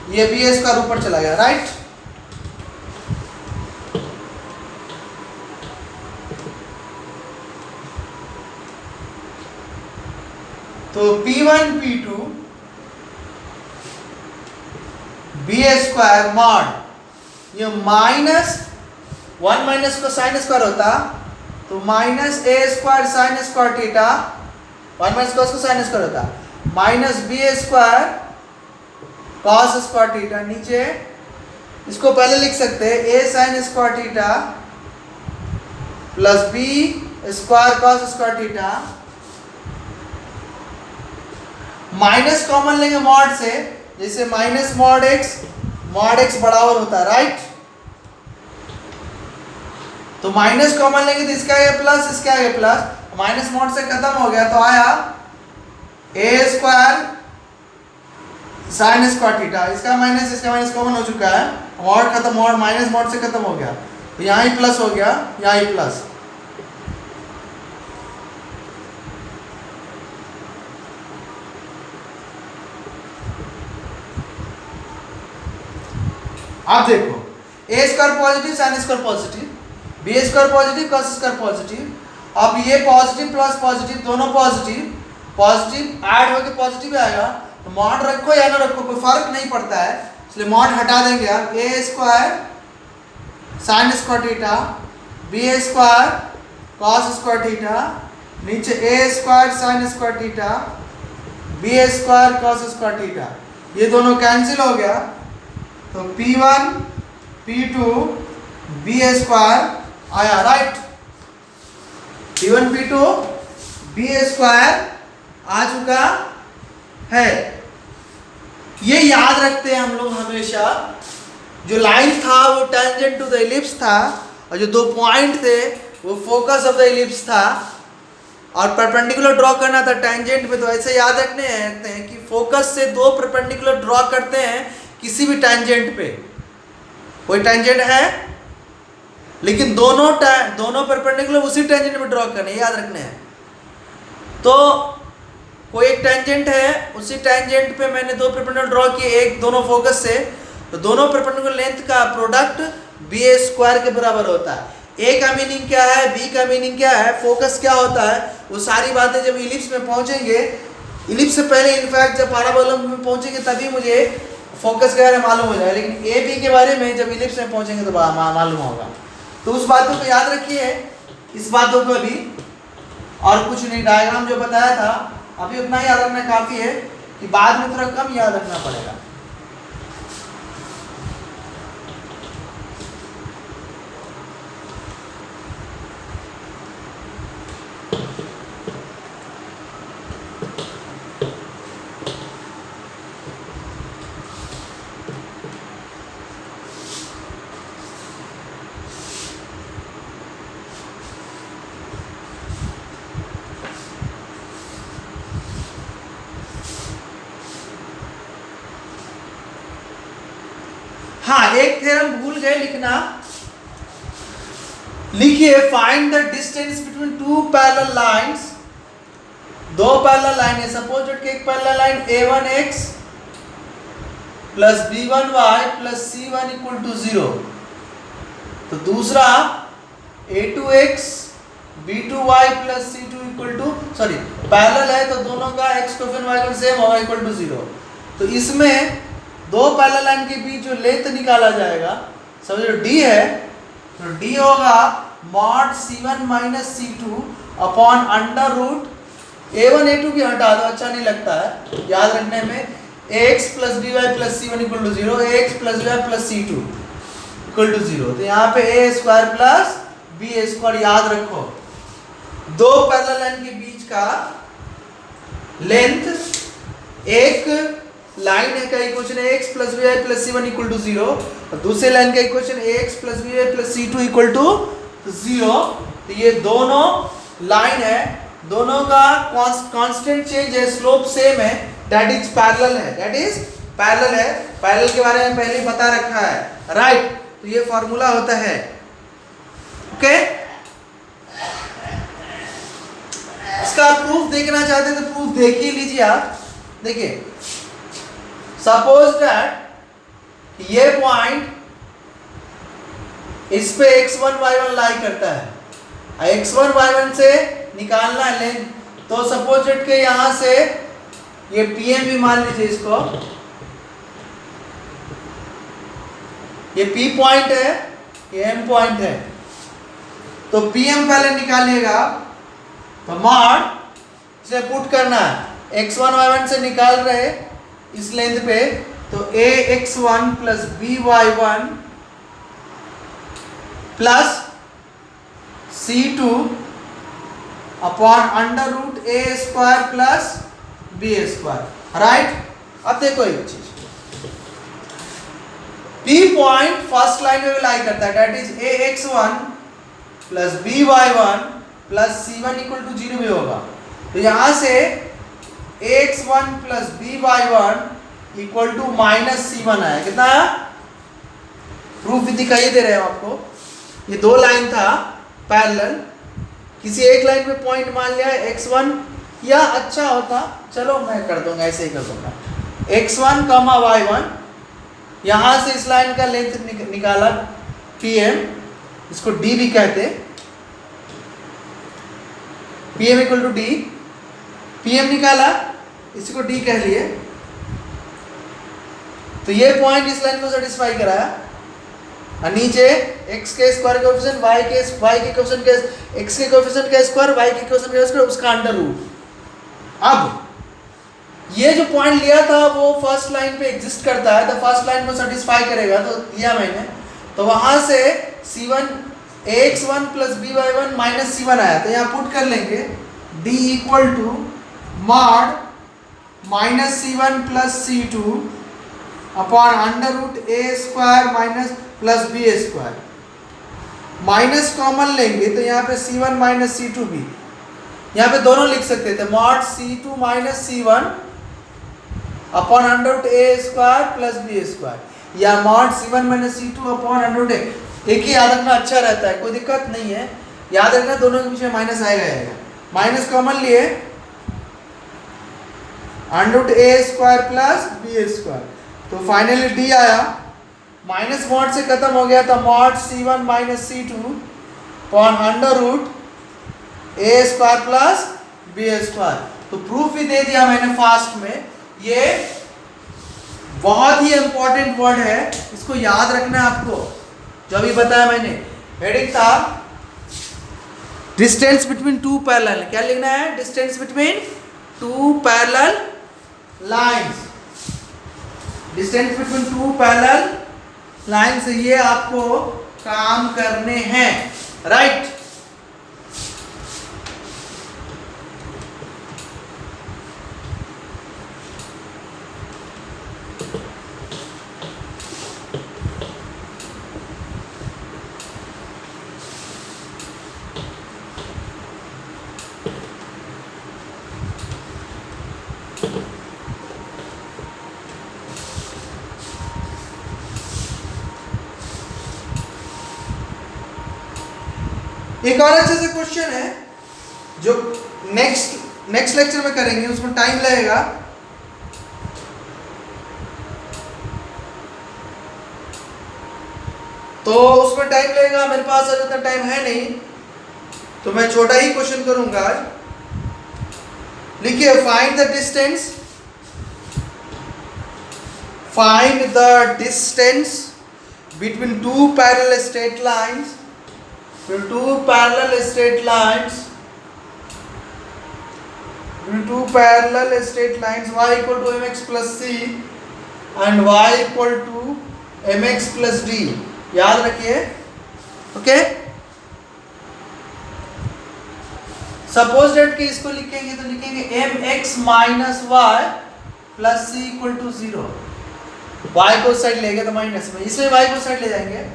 ये बी स्क्वायर ऊपर चला गया, राइट। तो P1 P2 B square mod, ये माइनस 1 माइनस को साइन स्क्वायर होता तो माइनस ए square sine square theta, 1 minus cos को साइन स्क्वायर होता, minus B square cos square theta, नीचे इसको पहले लिख सकते हैं A sine square theta plus B square cos square theta, minus common लेंगे मॉड से, जैसे माइनस मॉड एक्स बराबर होता है, राइट। तो माइनस कॉमन लेंगे तो इसका आएगा प्लस, इसका आएगा प्लस, माइनस मॉड से खत्म हो गया तो आया a square sine square theta, इसका माइनस कॉमन हो चुका है, मॉड खत्म, मॉड माइनस मॉड से खत्म हो गया, तो यहाँ ही प्लस हो गया, यहाँ ही प्लस। अब देखो A square positive sine square positive, B square positive cos square positive, अब ये पॉजिटिव प्लस पॉजिटिव दोनों पॉजिटिव, पॉजिटिव ऐड होकर पॉजिटिव आएगा, तो मॉड रखो या ना रखो कोई फर्क नहीं पड़ता है, इसलिए मॉड हटा देंगे आप, A square sine square theta, B square cos square theta, नीचे A square sine square theta, B square cos square theta, ये दोनों कैंसिल हो गया, तो P1 P2 बी स्क्वायर आया, right, P1 P2 B square आ चुका है। ये याद रखते हैं हम लोग हमेशा, जो लाइन था वो टेंजेंट टू द इलिप्स था, और जो दो पॉइंट थे वो फोकस ऑफ द इलिप्स था, और परपेंडिकुलर ड्रॉ करना था टेंजेंट पे, तो ऐसे याद रखते हैं कि फोकस से दो परपेंडिकुलर ड्रॉ करते हैं किसी भी टेंजेंट पे, कोई टेंजेंट है लेकिन दोनों परपेंडिकुलर उसी टेंजेंट पे ड्रॉ करने, याद रखने हैं। तो कोई एक टेंजेंट है, उसी टेंजेंट पे मैंने दो परपेंडिकुलर ड्रॉ किए, एक दोनों फोकस से, तो दोनों परपेंडिकुलर लेंथ का प्रोडक्ट बी स्क्वायर के बराबर होता है। ए का मीनिंग क्या है, बी का मीनिंग क्या है, फोकस क्या होता है, वो सारी बातें जब इलिप्स में पहुंचेंगे, इलिप्स से पहले इनफैक्ट जब पैराबोला में पहुंचेंगे तभी मुझे फोकस के बारे में मालूम हो जाएगा, लेकिन ए बी के बारे में जब इलिप्स में पहुंचेंगे तो मालूम होगा। तो उस बातों को याद रखिए, इस बातों को भी, और कुछ नहीं, डायग्राम जो बताया था अभी उतना ही याद रखना काफ़ी है, कि बाद में थोड़ा कम याद रखना पड़ेगा। हाँ, एक थ्योरम भूल गए लिखना, लिखिए find the distance between two parallel lines, दो पैरेलल लाइन है, सपोज दैट एक parallel line a1x plus b1y plus c1 equal to 0, तो दूसरा a2x b2y plus c2 equal to, sorry parallel है तो दोनों का x coefficient y coefficient same होगा, इक्वल टू 0, तो इसमें दो पैरेलल लाइन के बीच जो लेंथ निकाला जाएगा, समझो d है, तो d होगा mod c1 minus c2 upon under root a1 a2 भी हटा दो, अच्छा नहीं लगता है याद रखने में, ax plus by plus c1 equal to 0, ax plus by plus c2 equal to 0, तो यहाँ पे a square plus b square याद रखो, दो पैरेलल लाइन के बीच का लेंथ, एक लाइन का इक्वेशन है x plus by plus c1 equal to 0, और दूसरे लाइन का equation ax plus by plus c2 equal to 0, तो ये दोनों लाइन है, दोनों का कांस्टेंट चेंज है, स्लोप सेम है, दैट इज पैरेलल है, दैट इज पैरेलल है, पैरेलल के बारे में पहले ही बता रखा है, राइट, तो ये फॉर्मूला होता है, ओके। इसका प्रूफ देखना चाहते हैं तो प्रूफ देख ही लीजिए आप, देखिए सपोज दैट ये पॉइंट इस पे x1 y1 लाई करता है, x1 y1 से निकालना है लेंथ, तो सपोज दैट के यहां से ये PM भी मान लीजिए इसको, ये P पॉइंट है, ये M पॉइंट है, तो PM पहले निकालिएगा, तो मॉड से पुट करना है, x1 y1 से निकाल रहे इस लेंथ पे, तो ax1 plus by1 plus c2 upon under root a square plus b square, right. अब देखो एक चीज, P पॉइंट फर्स्ट लाइन में लाई करता है, that is ax1 plus by1 plus c1 equal to 0 भी होगा। तो यहां से ax1 plus by1 equal to minus c1 आया। कितना आया? प्रूफ भी दिखाई दे रहे हैं आपको। ये दो लाइन था पैरेलल, किसी एक लाइन पे पॉइंट मान लिया x1, या अच्छा होता, चलो मैं कर दूंगा, ऐसे ही कर दूंगा, x1 कमा y1, यहां से इस लाइन का लेंथ निकाला pm, इसको d भी कहते, pm equal to d, pm निकाला, इसी को d कह लिए। तो ये पॉइंट इस लाइन को सेटिस्फाई कराया, और नीचे x के स्क्वायर का कोएफिशिएंट, y के कोएफिशिएंट का, x के कोएफिशिएंट का स्क्वायर, y के कोएफिशिएंट का स्क्वायर, उसका अंडर रूट। अब ये जो पॉइंट लिया था वो फर्स्ट लाइन पे एग्जिस्ट करता है, तो फर्स्ट लाइन को सेटिस्फाई करेगा, तो लिया मैंने, तो वहां से c1 ax1 plus by1 minus c1 आया। तो यहाँ पुट कर लेंगे d equal to mod minus c1 plus c2 upon under root a square minus plus b square. Minus common लेंगे तो यहाँ पे c1 माइनस c2 भी, यहाँ पे दोनों लिख सकते थे, mod c2 minus c1 upon under root a square plus b square, या mod c1 minus c2 upon under root a। एक ही याद रखना अच्छा रहता है, कोई दिक्कत नहीं है, याद रखना दोनों के बीच में माइनस आएगा। माइनस कॉमन लिए under root a square plus b square, तो फाइनली d आया। माइनस मॉड से खत्म हो गया था, mod c1 minus c2 upon under root a square plus b square. तो प्रूफ भी दे दिया मैंने फास्ट में। ये बहुत ही इंपॉर्टेंट वर्ड है, इसको याद रखना है आपको, जो अभी बताया मैंने। हेडिंग था डिस्टेंस बिटवीन टू पैरेलल, क्या लिखना है? Distance between two parallel lines, distance between two parallel lines, ये आपको काम करने हैं, राइट? एक और अच्छे से क्वेश्चन है जो नेक्स्ट लेक्चर में करेंगे, उसमें टाइम लगेगा। तो उसमें टाइम लगेगा, मेरे पास अभी इतना टाइम है नहीं, तो मैं छोटा ही क्वेश्चन करूंगा। लिखिए, find the distance between two parallel straight lines, two parallel straight lines y equal to mx plus c and y equal to mx plus d, याद रखिए, ओके। सपोज डेट कि इसको लिखेंगे तो लिखेंगे mx minus y plus c equal to 0। y को side लेंगे तो माइनस में, इसमें y को साइड ले जाएंगे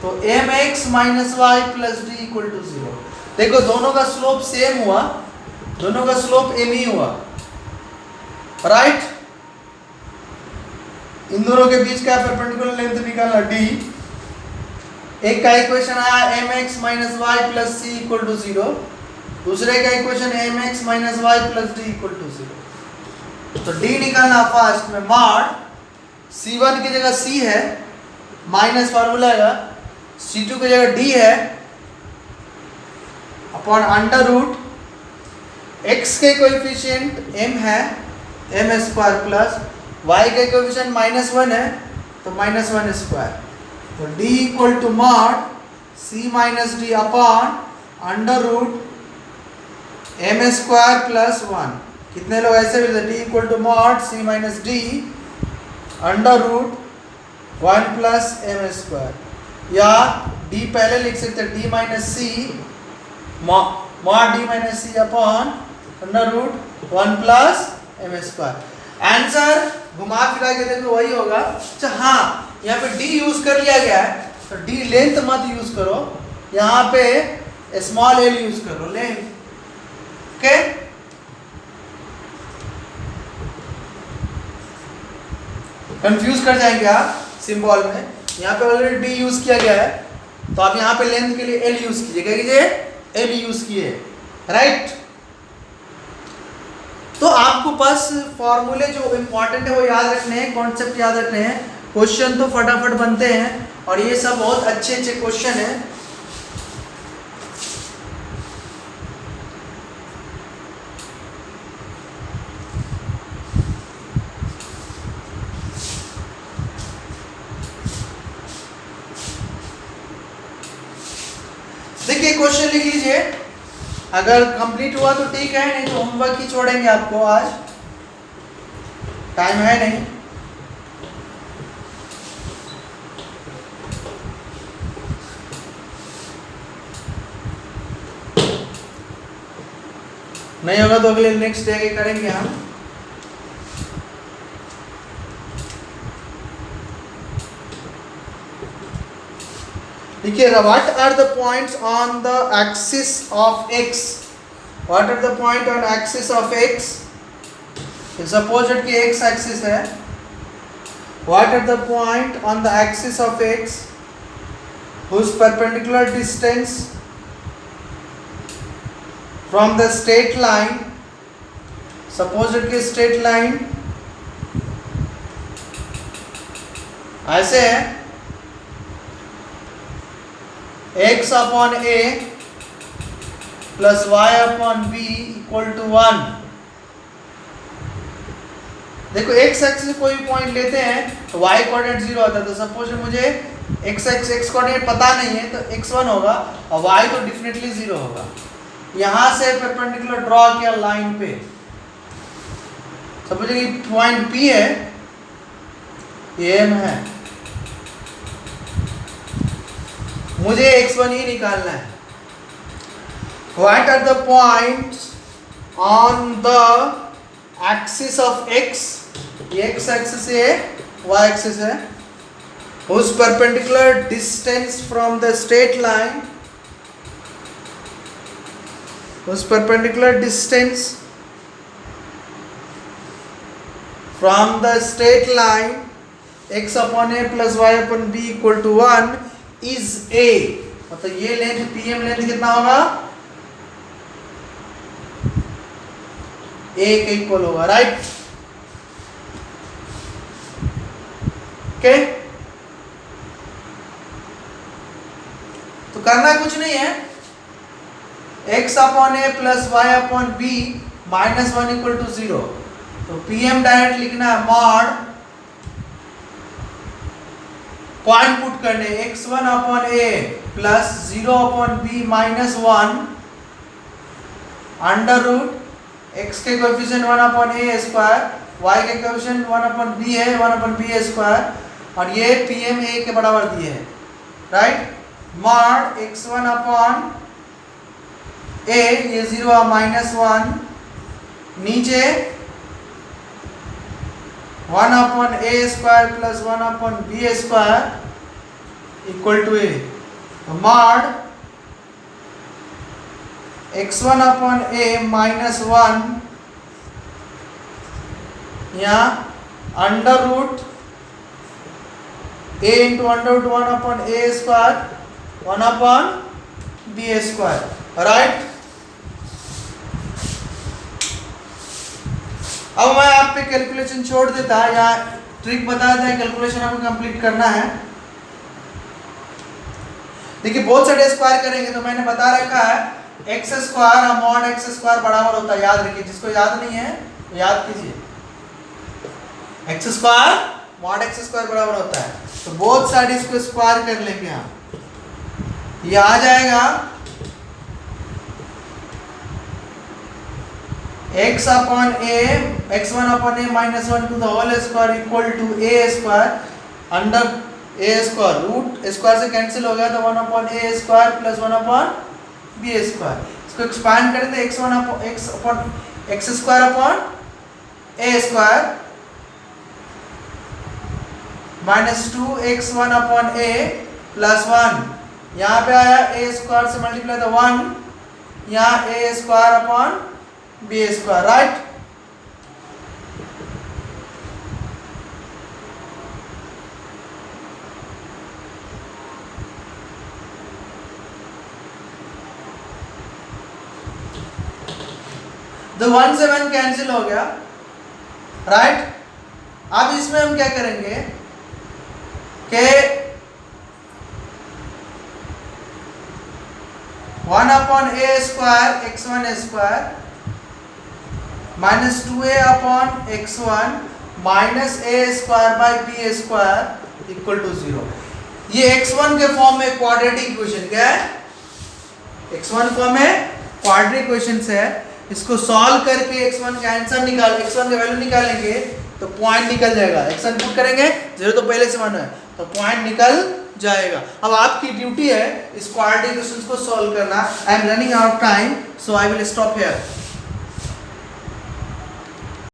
तो mx minus y plus d equal to 0। देखो दोनों का स्लोप सेम हुआ, दोनों का स्लोप m ही हुआ, राइट? इन दोनों के बीच का परपेंडिकुलर लेंथ निकालना d। एक का इक्वेशन आया mx minus y plus c equal to 0, दूसरे का equation mx minus y plus d equal to 0। तो d निकालना फर्स्ट में, मॉड c1 की जगह c है, माइनस फार्मूला है, c2 की जगह d है, अपॉन अंडर रूट x के कोएफिशिएंट m है, m स्क्वायर प्लस y के कोएफिशिएंट -1 है, तो -1 स्क्वायर। तो d equal to mod c minus d upon under root m square plus 1। कितने लोग ऐसे भी d equal to mod c minus d under root 1 plus m square, या d पहले लिख सकते हैं d minus c mod d minus c upon under root 1 plus m square. Answer घुमा फिरा के देखो वही होगा। अच्छा हाँ, यहाँ पे d यूज कर लिया गया है, तो d लेंथ मत यूज करो, यहाँ पे स्मॉल एल यूज करो लेन। ओके, कंफ्यूज कर जाएंगे आप सिंबल में। यहाँ पे ऑलरेडी डी यूज किया गया है, तो आप यहाँ पे लेंथ के लिए एल यूज कीजिए। क्या कीजिए? एल यूज किए, राइट। तो आपको बस फॉर्मूले जो इंपॉर्टेंट है वो याद रखने हैं, कॉन्सेप्ट याद रखने हैं। क्वेश्चन तो फटाफट बनते हैं और ये सब बहुत अच्छे अच्छे क्वेश्चन हैं। देखिए क्वेश्चन लिख लीजिए, अगर कंप्लीट हुआ तो ठीक है, नहीं तो होमवर्क ही छोड़ेंगे आपको, आज टाइम है नहीं। नहीं होगा तो अगले नेक्स्ट डे के करेंगे हम। देखिए, what are the points on the axis of x? What are the point on axis of x? Suppose कि एक्स एक्सिस है। What are the point on the axis of x whose perpendicular distance from the straight line, suppose कि straight line ऐसे है, x upon a plus y upon b equal to 1। देखो x axis से कोई point लेते हैं तो y coordinate 0 आता है। तो सपोज मुझे x कोऑर्डिनेट पता नहीं है तो x1 होगा और y तो डेफिनेटली 0 होगा। यहां से परपेंडिकुलर ड्रॉ किया लाइन पे, सपोज कि पॉइंट P है, M है, मुझे x1 ही निकालना है। What are the points on the axis of x? ये x axis है, y axis है, whose perpendicular distance from the straight line, whose perpendicular distance from the straight line x upon a plus y upon b equal to 1 is a। मतलब ये length pm length कितना होगा? a के equal होगा, right. Okay, तो करना कुछ नहीं है, x upon a plus y upon b minus 1 equal to 0। तो pm डायरेक्ट लिखना है, मॉड पॉइंट पुट करने, x1 अपॉन a plus 0 upon b minus 1 under root x के कोएफिशिएंट 1 अपॉन a स्क्वायर, y के कोएफिशिएंट 1 अपॉन b है, 1 अपॉन b स्क्वायर, और ये pm a के बराबर दिए है, राइट। मॉड x1 अपॉन a, ये 0 माइनस 1, नीचे 1 अपॉन a स्क्वायर प्लस 1 अपॉन b square equal to a। Mod x1 अपॉन a माइनस 1 यहाँ under root a into under root 1 अपॉन a स्क्वायर 1 अपॉन b स्क्वायर, राइट। अब मैं आप पे कैलकुलेशन छोड़ देता या ट्रिक बता देता, कैलकुलेशन आपको कंप्लीट करना है। देखिए बहुत सारे स्क्वायर करेंगे तो मैंने बता रखा है एक्स स्क्वायर और मॉड एक्स स्क्वायर बराबर होता है, याद रखिए। जिसको याद नहीं है तो याद कीजिए, x square mod x square बराबर होता है। तो बहुत सारे इसको स्क्वायर कर लेंगे हम, ये आ जाएगा x अपॉन a, x1 अपॉन a minus 1 to the whole square equal to a square under a square, root square से कैंसिल हो गया तो 1 अपॉन a स्क्वायर प्लस 1 अपॉन b स्क्वायर। इसको एक्सपांड करें तो x1 अपॉन x square upon a square minus 2 x1 अपॉन a प्लस 1 यहाँ पे आया ए स्क्वायर से मल्टीप्लाई द 1, यहाँ ए square upon B square, right. तो 1 से 1 कैंसिल हो गया, राइट। अब इसमें हम क्या करेंगे कि 1 अपॉन ए square x1 square minus 2a अपॉन x1 minus A square by b square equal to 0। ये x1 के फॉर्म में क्वाड्रेटिक इक्वेशन क्या है, x1 फॉर्म में क्वाड्रेटिक इक्वेशन है। इसको सॉल्व करके x1 का आंसर x1 का वैल्यू निकालेंगे तो पॉइंट निकल जाएगा। x1 पुट करेंगे 0 तो पहले से 1 है तो पॉइंट निकल जाएगा। अब आपकी ड्यूटी है इस क्वाड्रेटिक इक्वेशंस को सॉल्व करना। I am running out time, so I will stop here.